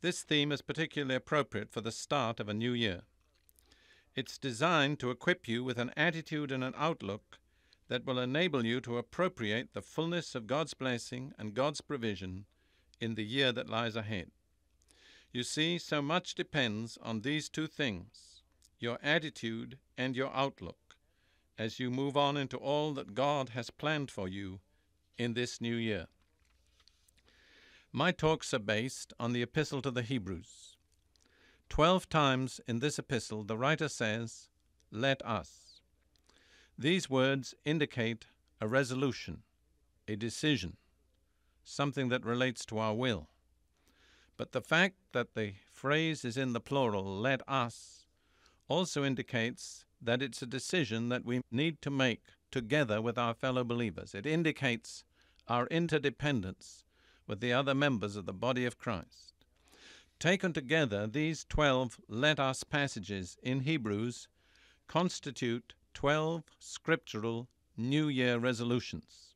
This theme is particularly appropriate for the start of a new year. It's designed to equip you with an attitude and an outlook that will enable you to appropriate the fullness of God's blessing and God's provision in the year that lies ahead. You see, so much depends on these two things, your attitude and your outlook, as you move on into all that God has planned for you in this new year. My talks are based on the epistle to the Hebrews. 12 times in this epistle the writer says, "Let us." These words indicate a resolution, a decision, something that relates to our will. But the fact that the phrase is in the plural, "let us," also indicates that it's a decision that we need to make together with our fellow believers. It indicates our interdependence with the other members of the body of Christ. Taken together, these 12 "let us" passages in Hebrews constitute 12 scriptural New Year resolutions.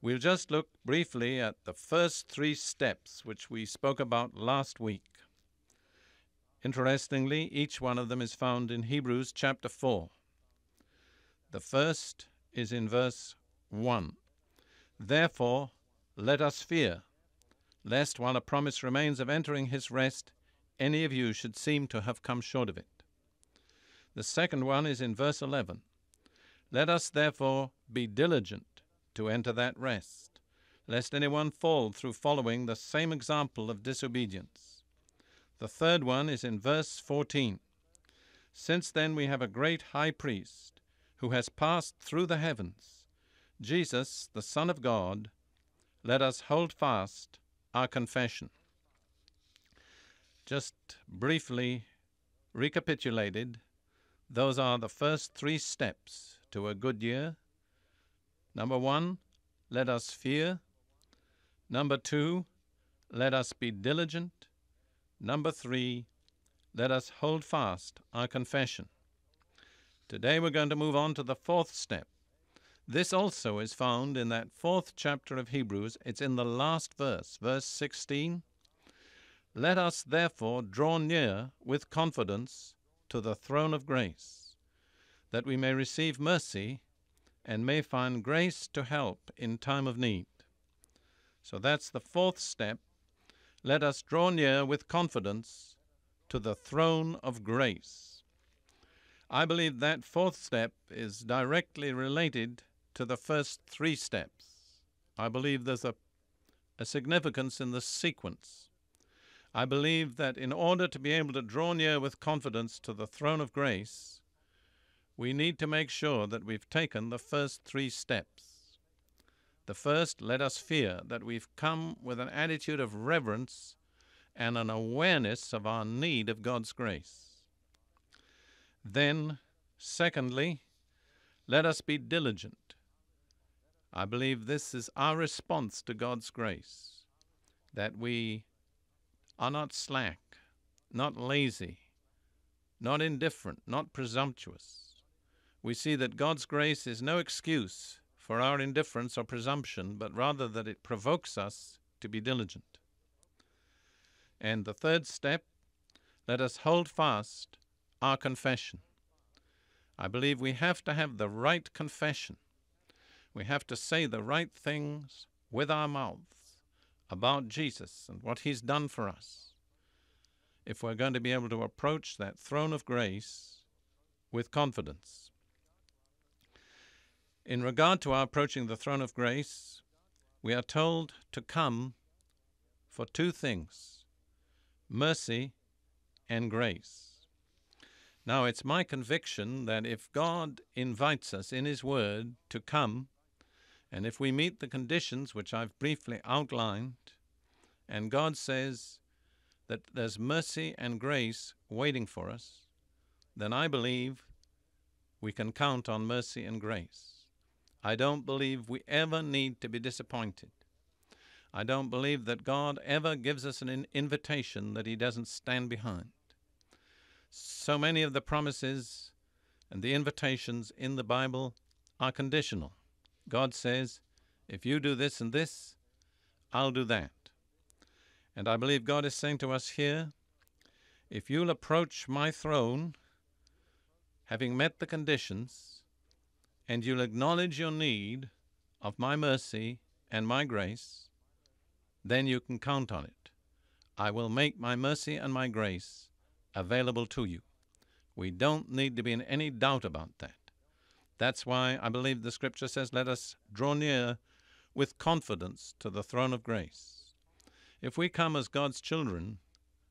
We'll just look briefly at the first 3 steps which we spoke about last week. Interestingly, each one of them is found in Hebrews chapter 4. The first is in verse 1. "Therefore, let us fear, lest while a promise remains of entering his rest, any of you should seem to have come short of it." The second one is in verse 11. "Let us therefore be diligent to enter that rest, lest anyone fall through following the same example of disobedience." The third one is in verse 14. "Since then we have a great high priest, who has passed through the heavens, Jesus, the Son of God, let us hold fast our confession." Just briefly recapitulated, those are the first 3 steps to a good year. Number 1, let us fear. Number 2, let us be diligent. Number 3, let us hold fast our confession. Today we're going to move on to the 4th step. This also is found in that 4th chapter of Hebrews. It's in the last verse, verse 16. "Let us therefore draw near with confidence to the throne of grace, that we may receive mercy and may find grace to help in time of need." So that's the 4th step. Let us draw near with confidence to the throne of grace. I believe that 4th step is directly related to the first 3 steps. I believe there's a significance in the sequence. I believe that in order to be able to draw near with confidence to the throne of grace, we need to make sure that we've taken the first 3 steps. The first, let us fear, that we've come with an attitude of reverence and an awareness of our need of God's grace. Then, secondly, let us be diligent. I believe this is our response to God's grace, that we are not slack, not lazy, not indifferent, not presumptuous. We see that God's grace is no excuse for our indifference or presumption, but rather that it provokes us to be diligent. And the 3rd step, let us hold fast our confession. I believe we have to have the right confession. We have to say the right things with our mouths about Jesus and what he's done for us, if we're going to be able to approach that throne of grace with confidence. In regard to our approaching the throne of grace, we are told to come for 2 things, mercy and grace. Now, it's my conviction that if God invites us in his word to come, and if we meet the conditions which I've briefly outlined, and God says that there's mercy and grace waiting for us, then I believe we can count on mercy and grace. I don't believe we ever need to be disappointed. I don't believe that God ever gives us an invitation that he doesn't stand behind. So many of the promises and the invitations in the Bible are conditional. God says, if you do this and this, I'll do that. And I believe God is saying to us here, if you'll approach my throne, having met the conditions, and you'll acknowledge your need of my mercy and my grace, then you can count on it. I will make my mercy and my grace available to you. We don't need to be in any doubt about that. That's why I believe the Scripture says, let us draw near with confidence to the throne of grace. If we come as God's children,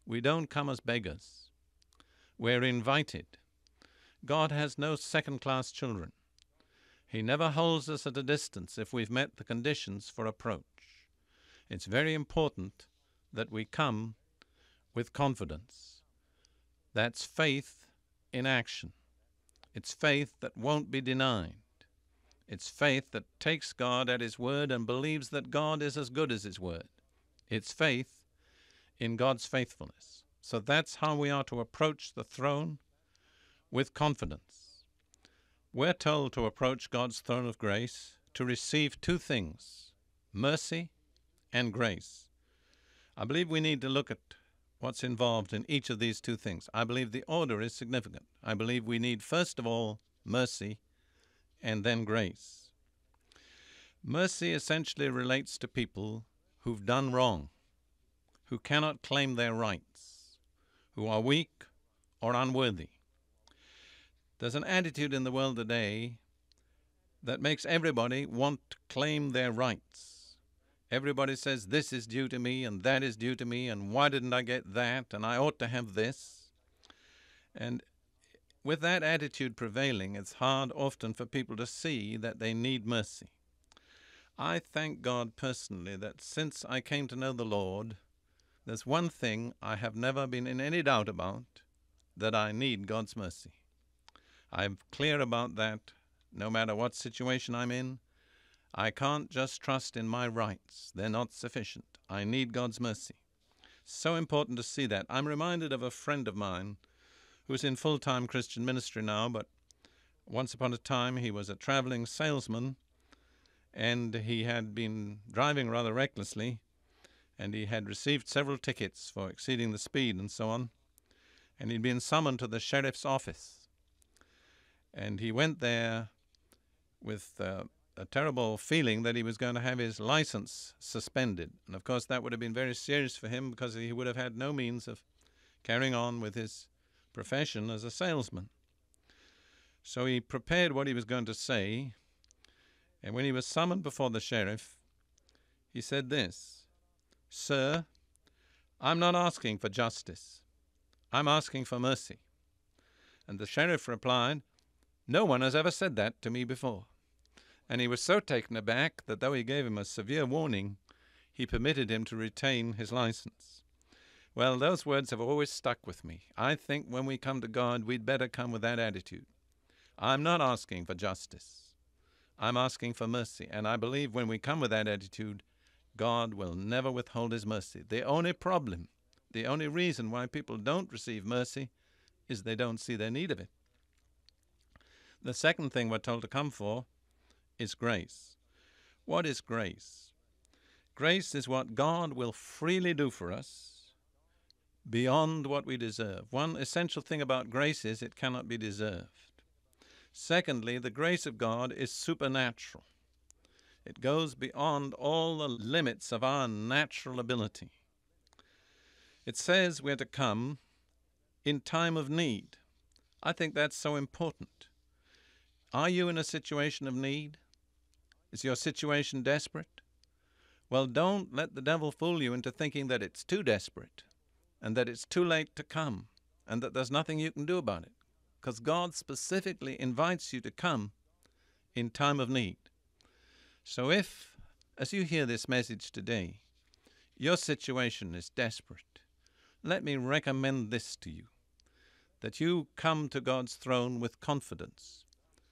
we don't come as beggars. We're invited. God has no second-class children. He never holds us at a distance if we've met the conditions for approach. It's very important that we come with confidence. That's faith in action. It's faith that won't be denied. It's faith that takes God at His word and believes that God is as good as His word. It's faith in God's faithfulness. So that's how we are to approach the throne, with confidence. We're told to approach God's throne of grace to receive two things, mercy and grace. I believe we need to look at what's involved in each of these two things. I believe the order is significant. I believe we need, first of all, mercy and then grace. Mercy essentially relates to people who've done wrong, who cannot claim their rights, who are weak or unworthy. There's an attitude in the world today that makes everybody want to claim their rights. Everybody says, this is due to me and that is due to me, and why didn't I get that, and I ought to have this. And with that attitude prevailing, it's hard often for people to see that they need mercy. I thank God personally that since I came to know the Lord, there's one thing I have never been in any doubt about, that I need God's mercy. I'm clear about that no matter what situation I'm in. I can't just trust in my rights. They're not sufficient. I need God's mercy. So important to see that. I'm reminded of a friend of mine who's in full-time Christian ministry now, but once upon a time he was a traveling salesman, and he had been driving rather recklessly, and he had received several tickets for exceeding the speed and so on, and he'd been summoned to the sheriff's office. And he went there with a terrible feeling that he was going to have his license suspended. And of course that would have been very serious for him, because he would have had no means of carrying on with his profession as a salesman. So he prepared what he was going to say, and when he was summoned before the sheriff, he said this, "Sir, I'm not asking for justice. I'm asking for mercy." And the sheriff replied, "No one has ever said that to me before." And he was so taken aback that though he gave him a severe warning, he permitted him to retain his license. Well, those words have always stuck with me. I think when we come to God, we'd better come with that attitude. I'm not asking for justice. I'm asking for mercy. And I believe when we come with that attitude, God will never withhold His mercy. The only problem, the only reason why people don't receive mercy is they don't see their need of it. The second thing we're told to come for is grace. What is grace? Grace is what God will freely do for us beyond what we deserve. One essential thing about grace is it cannot be deserved. Secondly, the grace of God is supernatural. It goes beyond all the limits of our natural ability. It says we're to come in time of need. I think that's so important. Are you in a situation of need? Is your situation desperate? Well, don't let the devil fool you into thinking that it's too desperate and that it's too late to come and that there's nothing you can do about it, because God specifically invites you to come in time of need. So if, as you hear this message today, your situation is desperate, let me recommend this to you, that you come to God's throne with confidence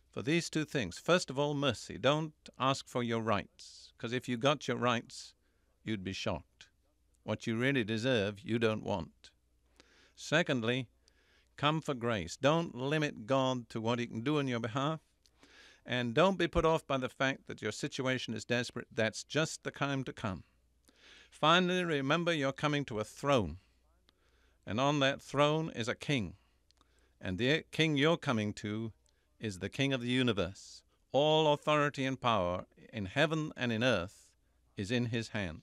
for these two things. First of all, mercy. Don't ask for your rights, because if you got your rights, you'd be shocked. What you really deserve, you don't want. Secondly, come for grace. Don't limit God to what He can do on your behalf, and don't be put off by the fact that your situation is desperate. That's just the time to come. Finally, remember you're coming to a throne, and on that throne is a king, and the king you're coming to is the King of the universe. All authority and power in heaven and in earth is in his hand.